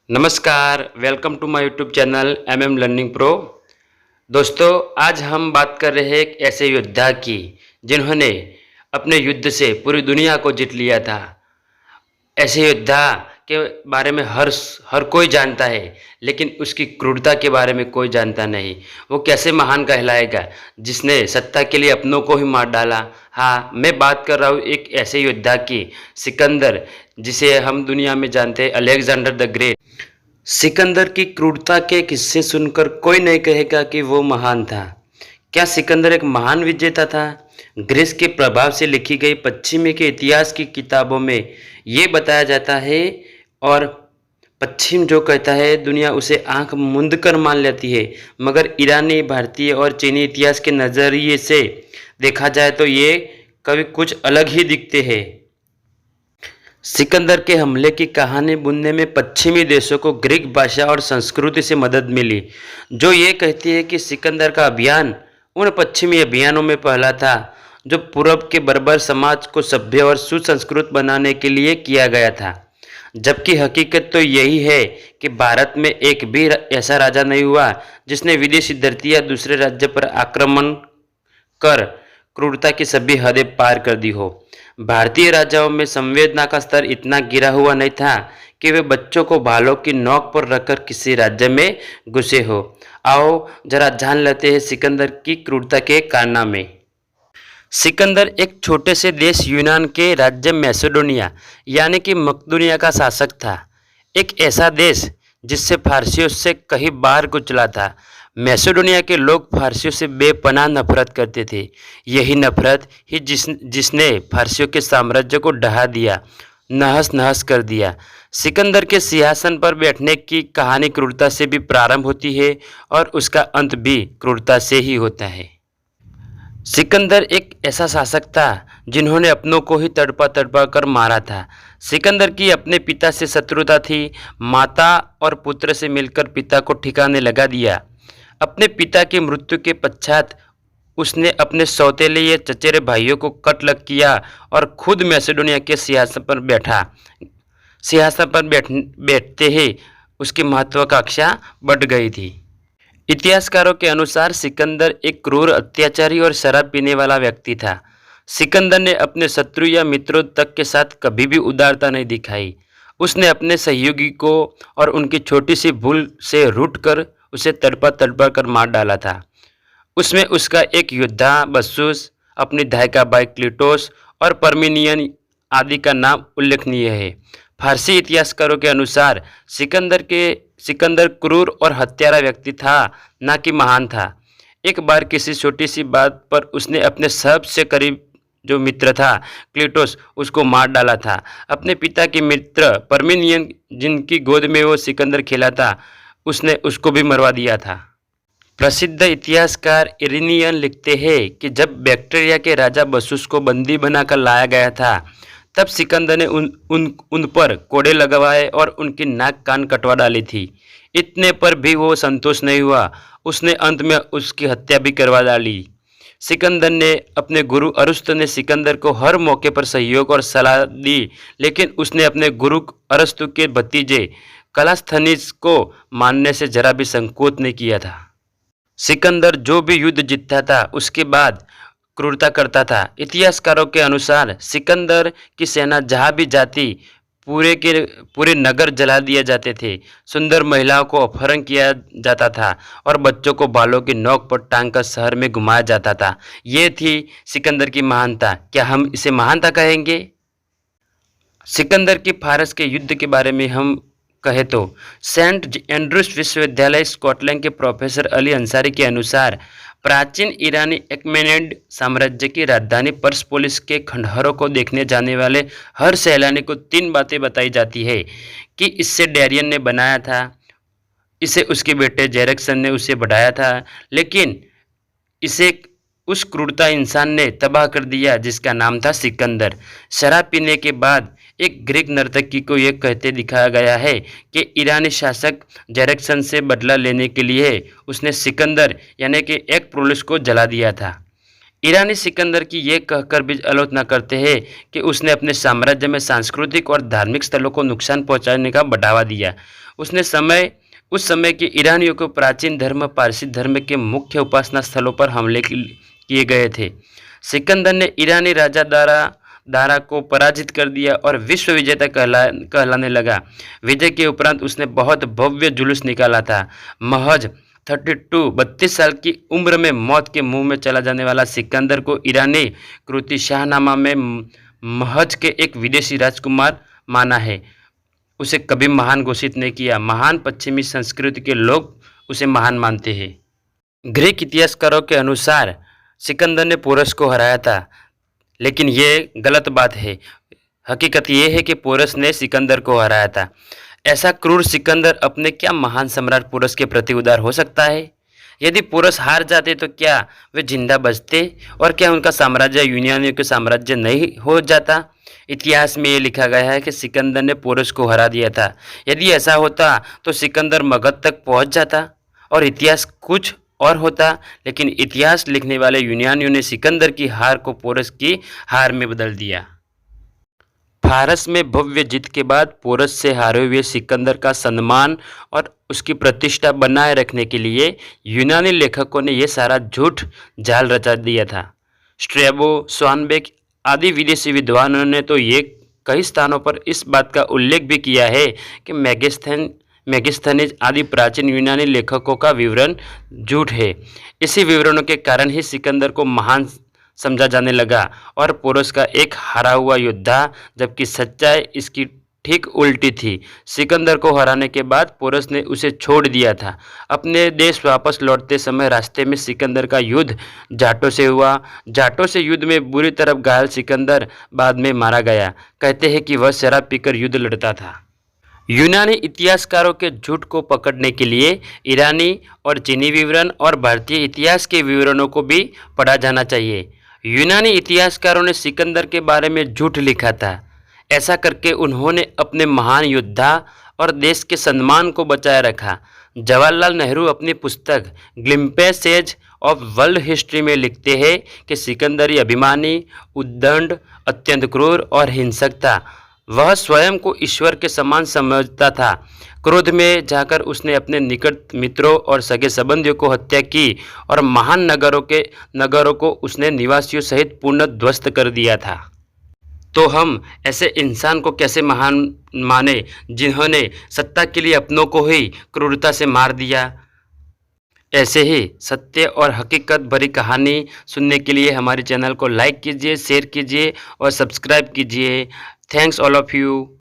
नमस्कार, welcome to my YouTube channel MM learning pro. दोस्तों, आज हम बात कर रहे हैं एक ऐसे योद्धा की जिन्होंने अपने युद्ध से पूरी दुनिया को जीत लिया था। ऐसे योद्धा के बारे में हर कोई जानता है, लेकिन उसकी क्रूरता के बारे में कोई जानता नहीं। वो कैसे महान कहलाएगा जिसने सत्ता के लिए अपनों को ही मार डाला। हाँ, मैं बात कर रहा हूँ एक ऐसे योद्धा की, सिकंदर, जिसे हम दुनिया में जानते हैं अलेक्जेंडर द ग्रेट। सिकंदर की क्रूरता के किस्से सुनकर कोई नहीं कहेगा कि वो महान था। क्या सिकंदर एक महान विजेता था? ग्रीस के प्रभाव से लिखी गई पश्चिमी के इतिहास की किताबों में ये बताया जाता है, और पश्चिम जो कहता है दुनिया उसे आंख मूंद कर मान लेती है। मगर ईरानी, भारतीय और चीनी इतिहास के नज़रिए से देखा जाए तो ये कभी कुछ अलग ही दिखते हैं। सिकंदर के हमले की कहानी बुनने में पश्चिमी देशों को ग्रीक भाषा और संस्कृति से मदद मिली, जो ये कहती है कि सिकंदर का अभियान उन पश्चिमी अभियानों में पहला था जो पूर्व के बर्बर समाज को सभ्य और सुसंस्कृत बनाने के लिए किया गया था। जबकि हकीकत तो यही है कि भारत में एक भी ऐसा राजा नहीं हुआ जिसने विदेशी धरती या दूसरे राज्य पर आक्रमण कर क्रूरता की सभी हदें पार कर दी हो। भारतीय राजाओं में संवेदना का स्तर इतना गिरा हुआ नहीं था कि वे बच्चों को भालों की नोक पर रखकर किसी राज्य में घुसे हो। आओ जरा जान लेते हैं सिकंदर की क्रूरता के कारनामे। सिकंदर एक छोटे से देश यूनान के राज्य मैसेडोनिया यानी कि मकदूनिया का शासक था। एक ऐसा देश जिससे फारसियों से कहीं बाहर कुचला था। मैसेडोनिया के लोग फारसियों से बेपनाह नफरत करते थे। यही नफरत ही जिसने फारसियों के साम्राज्य को ढहा दिया, नहस नहस कर दिया। सिकंदर के सिंहासन पर बैठने की कहानी क्रूरता से भी प्रारंभ होती है और उसका अंत भी क्रूरता से ही होता है। सिकंदर एक ऐसा शासक था जिन्होंने अपनों को ही तड़पा तड़पा कर मारा था। सिकंदर की अपने पिता से शत्रुता थी। माता और पुत्र से मिलकर पिता को ठिकाने लगा दिया। अपने पिता की मृत्यु के पश्चात उसने अपने सौतेले या चचेरे भाइयों को कत्ल किया और खुद मैसेडोनिया के सिंहासन पर बैठा। सिंहासन पर बैठते ही उसकी महत्वाकांक्षा बढ़ गई थी। इतिहासकारों के अनुसार सिकंदर एक क्रूर, अत्याचारी और शराब पीने वाला व्यक्ति था। सिकंदर ने अपने शत्रु या मित्रों तक के साथ कभी भी उदारता नहीं दिखाई। उसने अपने सहयोगी को और उनकी छोटी सी भूल से रूठ कर उसे तड़पा तड़पा कर मार डाला था। उसमें उसका एक योद्धा बस्सुस, अपनी धायका भाई क्लीटोस और परमिनियन आदि का नाम उल्लेखनीय है। फारसी इतिहासकारों के अनुसार सिकंदर क्रूर और हत्यारा व्यक्ति था, ना कि महान था। एक बार किसी छोटी सी बात पर उसने अपने सबसे करीब जो मित्र था क्लीटोस, उसको मार डाला था। अपने पिता के मित्र परमिनियन, जिनकी गोद में वो सिकंदर खेला था, उसने उसको भी मरवा दिया था। प्रसिद्ध इतिहासकार इरेनियन लिखते हैं कि जब बैक्ट्रिया के राजा बसुस को बंदी बनाकर लाया गया था, तब सिकंदर ने उन पर कोड़े लगवाए और उनकी नाक कान कटवा डाली थी। इतने पर भी वो संतोष नहीं हुआ। उसने अंत में उसकी हत्या भी करवा डाली। सिकंदर ने अपने गुरु अरस्तु ने सिकंदर को हर मौके पर सहयोग और सलाह दी, लेकिन उसने अपने गुरु अरस्तु के भतीजे कलास्थनीस को मानने से जरा भी संकोच नहीं किया था। सिकंदर जो भी युद्ध जीतता था उसके बाद क्रूरता करता था। इतिहासकारों के अनुसार सिकंदर की सेना जहाँ भी जाती, पूरे नगर जला दिए जाते थे। सुंदर महिलाओं को अपहरण किया जाता था और बच्चों को बालों की नोक पर टांग कर शहर में घुमाया जाता था। ये थी सिकंदर की महानता। क्या हम इसे महानता कहेंगे? सिकंदर की फारस के युद्ध के बारे में हम कहे तो सेंट एंड्रूज विश्वविद्यालय स्कॉटलैंड के प्रोफेसर अली अंसारी के अनुसार प्राचीन ईरानी एक्मेनिड साम्राज्य की राजधानी पर्सपोलिस के खंडहरों को देखने जाने वाले हर सैलानी को 3 बातें बताई जाती है कि इससे डेरियन ने बनाया था, इसे उसके बेटे जेरेक्सन ने उसे बढ़ाया था, लेकिन इसे उस क्रूरता इंसान ने तबाह कर दिया जिसका नाम था सिकंदर। शराब पीने के बाद एक ग्रीक नर्तकी को यह कहते दिखाया गया है कि ईरानी शासक जेरेक्सन से बदला लेने के लिए उसने सिकंदर यानी कि एक पुलिस को जला दिया था। ईरानी सिकंदर की ये कहकर भी आलोचना करते हैं कि उसने अपने साम्राज्य में सांस्कृतिक और धार्मिक स्थलों को नुकसान पहुंचाने का बढ़ावा दिया। उसने उस समय के ईरानियों को प्राचीन धर्म पारसी धर्म के मुख्य उपासना स्थलों पर हमले किए गए थे। सिकंदर ने ईरानी राजा दारा को पराजित कर दिया और विश्व विजेता कहलाने लगा। विजय के उपरांत उसने बहुत भव्य जुलूस निकाला था। महज 32 साल की उम्र में मौत के मुंह में चला जाने वाला सिकंदर को ईरानी कृति शाहनामा में महज के एक विदेशी राजकुमार माना है। उसे कभी महान घोषित नहीं किया। महान पश्चिमी संस्कृति के लोग उसे महान मानते हैं। ग्रीक इतिहासकारों के अनुसार सिकंदर ने पोरस को हराया था, लेकिन ये गलत बात है। हकीकत ये है कि पोरस ने सिकंदर को हराया था। ऐसा क्रूर सिकंदर अपने क्या महान सम्राट पोरस के प्रति उदार हो सकता है? यदि पोरस हार जाते तो क्या वे जिंदा बचते और क्या उनका साम्राज्य यूनानियों के साम्राज्य नहीं हो जाता? इतिहास में ये लिखा गया है कि सिकंदर ने पोरस को हरा दिया था। यदि ऐसा होता तो सिकंदर मगध तक पहुंच जाता और इतिहास कुछ और होता, लेकिन इतिहास लिखने वाले यूनानियों ने सिकंदर की हार को पोरस की हार में बदल दिया। फारस में भव्य जीत के बाद पोरस से हारे हुए सिकंदर का सम्मान और उसकी प्रतिष्ठा बनाए रखने के लिए यूनानी लेखकों ने यह सारा झूठ जाल रचा दिया था। स्ट्रैबो, स्वानबेक आदि विदेशी विद्वानों ने तो ये कई स्थानों पर इस बात का उल्लेख भी किया है कि मेगिस्थनीज आदि प्राचीन यूनानी लेखकों का विवरण झूठ है। इसी विवरणों के कारण ही सिकंदर को महान समझा जाने लगा और पोरस का एक हारा हुआ योद्धा, जबकि सच्चाई इसकी ठीक उल्टी थी। सिकंदर को हराने के बाद पोरस ने उसे छोड़ दिया था। अपने देश वापस लौटते समय रास्ते में सिकंदर का युद्ध जाटों से हुआ। जाटों से युद्ध में बुरी तरह घायल सिकंदर बाद में मारा गया। कहते हैं कि वह शराब पीकर युद्ध लड़ता था। यूनानी इतिहासकारों के झूठ को पकड़ने के लिए ईरानी और चीनी विवरण और भारतीय इतिहास के विवरणों को भी पढ़ा जाना चाहिए। यूनानी इतिहासकारों ने सिकंदर के बारे में झूठ लिखा था। ऐसा करके उन्होंने अपने महान योद्धा और देश के सम्मान को बचाए रखा। जवाहरलाल नेहरू अपनी पुस्तक ग्लिम्पसेज ऑफ वर्ल्ड हिस्ट्री में लिखते हैं कि सिकंदर अभिमानी, उद्दंड, अत्यंत क्रूर और हिंसक था। वह स्वयं को ईश्वर के समान समझता था। क्रोध में जाकर उसने अपने निकट मित्रों और सगे संबंधियों को हत्या की और महान नगरों को उसने निवासियों सहित पूर्ण ध्वस्त कर दिया था। तो हम ऐसे इंसान को कैसे महान माने जिन्होंने सत्ता के लिए अपनों को ही क्रूरता से मार दिया? ऐसे ही सत्य और हकीकत भरी कहानी सुनने के लिए हमारे चैनल को लाइक कीजिए, शेयर कीजिए और सब्सक्राइब कीजिए। Thanks all of you.